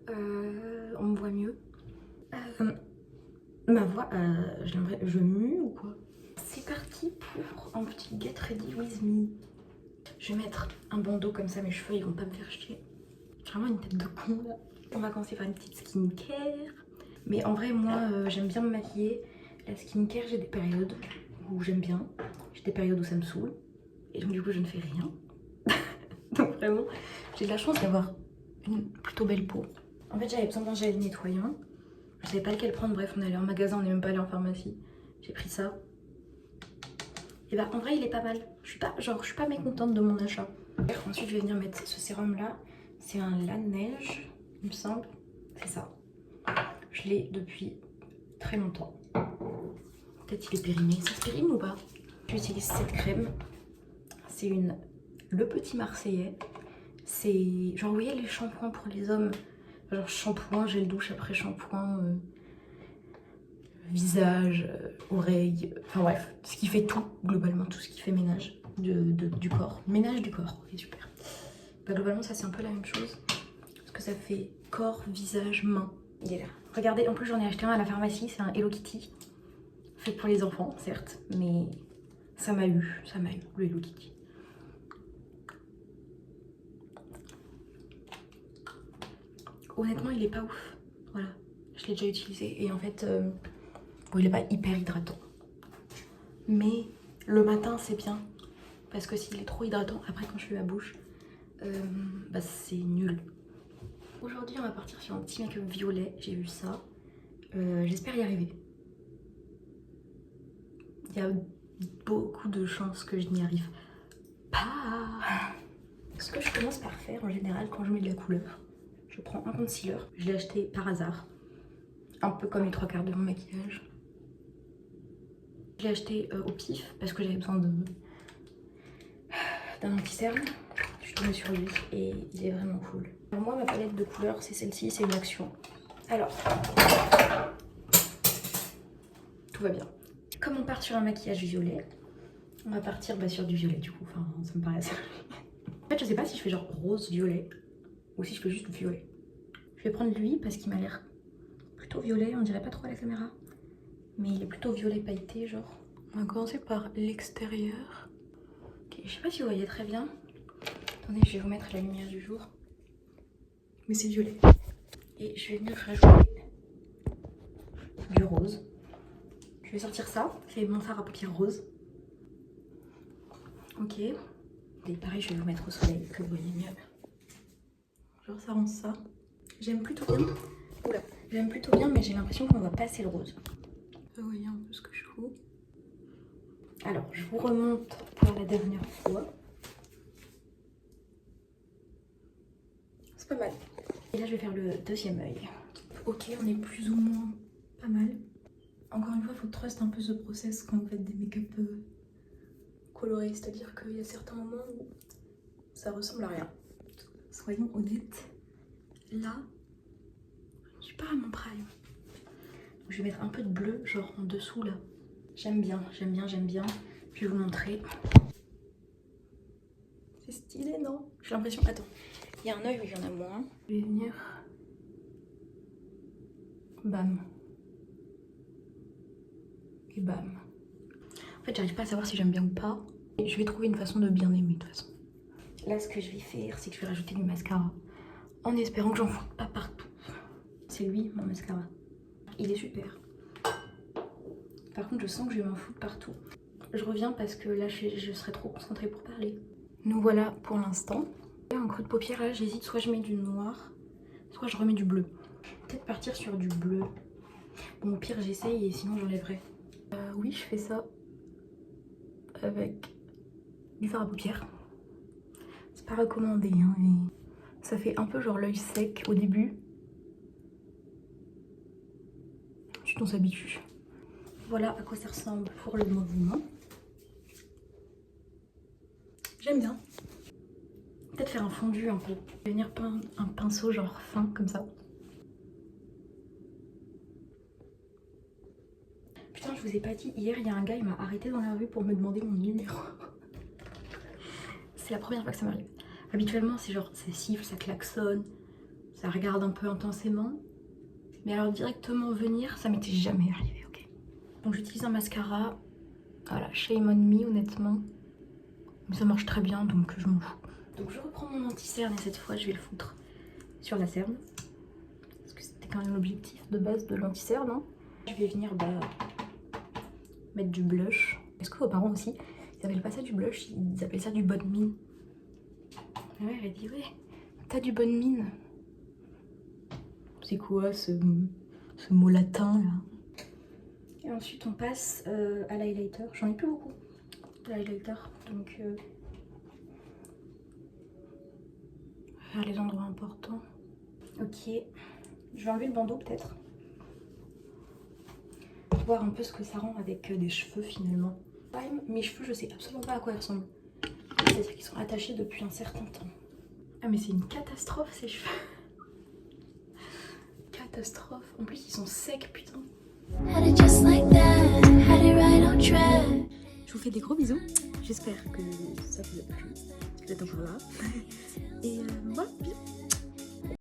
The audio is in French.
On me voit mieux. Ma voix, je mue ou quoi? C'est parti pour un petit get ready with me. Je vais mettre un bandeau comme ça, mes cheveux ils vont pas me faire chier. J'ai vraiment une tête de con là. On va commencer par une petite skincare. Mais en vrai, moi j'aime bien me maquiller. La skincare, j'ai des périodes où j'aime bien. J'ai des périodes où ça me saoule. Et donc du coup, je ne fais rien. Donc vraiment, j'ai de la chance d'avoir une plutôt belle peau. En fait, j'avais besoin d'un gel nettoyant. Je savais pas lequel prendre, bref, on est allé en magasin, on n'est même pas allé en pharmacie. J'ai pris ça. Et bah en vrai il est pas mal. Je suis pas mécontente de mon achat. Ensuite je vais venir mettre ce sérum là. C'est un Laneige, il me semble. C'est ça. Je l'ai depuis très longtemps. Peut-être il est périmé. Ça se périme ou pas? J'utilise cette crème. C'est une Le Petit Marseillais. C'est genre, vous voyez les shampoings pour les hommes, genre shampoing, gel douche après shampoing, visage, oreille, enfin bref, ce qui fait tout, globalement, tout ce qui fait ménage du corps. Ménage du corps, ok super. Bah, globalement ça c'est un peu la même chose, parce que ça fait corps, visage, main. Il est là. Regardez, en plus j'en ai acheté un à la pharmacie, c'est un Hello Kitty. Fait pour les enfants, certes, mais ça m'a eu, le Hello Kitty. Honnêtement il est pas ouf, voilà, je l'ai déjà utilisé et en fait bon, il est pas hyper hydratant, mais le matin c'est bien parce que s'il est trop hydratant après quand je fais ma bouche bah c'est nul. Aujourd'hui on va partir sur un petit make-up violet, j'ai vu ça, j'espère y arriver. Il y a beaucoup de chances que je n'y arrive pas. Ce que je commence par faire en général quand je mets de la couleur, je prends un concealer, je l'ai acheté par hasard, un peu comme les 3/4 de mon maquillage. Je l'ai acheté au pif parce que j'avais besoin d'un anti-cerne. Je suis tombée sur lui et il est vraiment cool. Alors moi ma palette de couleurs c'est celle-ci, c'est une action. Alors, tout va bien. Comme on part sur un maquillage violet, on va partir sur du violet du coup, enfin ça me paraît assez... En fait je sais pas si je fais genre rose-violet ou si je fais juste violet. Je vais prendre lui parce qu'il m'a l'air plutôt violet, on dirait pas trop à la caméra. Mais il est plutôt violet pailleté genre. On va commencer par l'extérieur. Okay, je sais pas si vous voyez très bien. Attendez, je vais vous mettre la lumière du jour. Mais c'est violet. Et je vais venir rajouter du rose. Je vais sortir ça. C'est mon fard à paupières rose. Ok. Et pareil, je vais vous mettre au soleil que vous voyez mieux. Genre ça rend ça. J'aime plutôt bien. Oula. J'aime plutôt bien, mais j'ai l'impression qu'on voit pas assez le rose. Vous voyez un peu ce que je fous. Alors, je vous remonte pour la dernière fois. C'est pas mal. Et là, je vais faire le deuxième œil. Ok, on est plus ou moins pas mal. Encore une fois, il faut trust un peu ce process quand vous faites des make-up colorés. C'est-à-dire qu'il y a certains moments où ça ressemble à rien. Soyons honnêtes. Là, je ne suis pas à mon prime. Donc, je vais mettre un peu de bleu, genre en dessous là. J'aime bien, j'aime bien, j'aime bien. Je vais vous montrer. C'est stylé, non? J'ai l'impression... Attends, il y a un œil où il y en a moins. Je vais venir... Bam. Et bam. En fait, j'arrive pas à savoir si j'aime bien ou pas. Et je vais trouver une façon de bien aimer de toute façon. Là, ce que je vais faire, c'est que je vais rajouter du mascara. En espérant que j'en foute pas partout. C'est lui, mon mascara. Il est super. Par contre, je sens que je vais m'en foutre partout. Je reviens parce que là, je serai trop concentrée pour parler. Nous voilà pour l'instant. Un creux de paupière, là, j'hésite. Soit je mets du noir, soit je remets du bleu. Peut-être partir sur du bleu. Bon, au pire, j'essaye et sinon, j'enlèverai. Oui, je fais ça avec du fard à paupières. C'est pas recommandé, hein, mais ça fait un peu genre l'œil sec au début. Ensuite, on s'habitue. Voilà à quoi ça ressemble pour le mouvement. J'aime bien. Peut-être faire un fondu un peu. Venir peindre un pinceau genre fin comme ça. Putain, je vous ai pas dit, hier il y a un gars, il m'a arrêté dans la rue pour me demander mon numéro. C'est la première fois que ça m'arrive. Habituellement c'est genre, ça siffle, ça klaxonne. ça regarde un peu intensément. Mais alors directement venir, ça m'était jamais arrivé, ok. Donc j'utilise un mascara, voilà, Shame on Me honnêtement. Mais ça marche très bien donc je m'en fous. Donc je reprends mon anti-cerne et cette fois je vais le foutre sur la cerne. Parce que c'était quand même l'objectif de base de l'anti-cerne, non? Je vais venir mettre du blush. Est-ce que vos parents aussi, ils appellent pas ça du blush, ils appellent ça du bonne mine? Ma mère elle dit ouais, t'as du bonne mine. C'est quoi ce mot latin là? Et ensuite on passe à l'highlighter. J'en ai plus beaucoup l'highlighter, donc vers les endroits importants. Ok, je vais enlever le bandeau peut-être. Voir un peu ce que ça rend avec des cheveux finalement. Mes cheveux, je sais absolument pas à quoi ils ressemblent. C'est-à-dire qu'ils sont attachés depuis un certain temps. Ah mais c'est une catastrophe ces cheveux. Catastrophe. En plus ils sont secs, putain. Je vous fais des gros bisous. J'espère que ça vous a plu. Vous êtes encore là. Et voilà, bisous.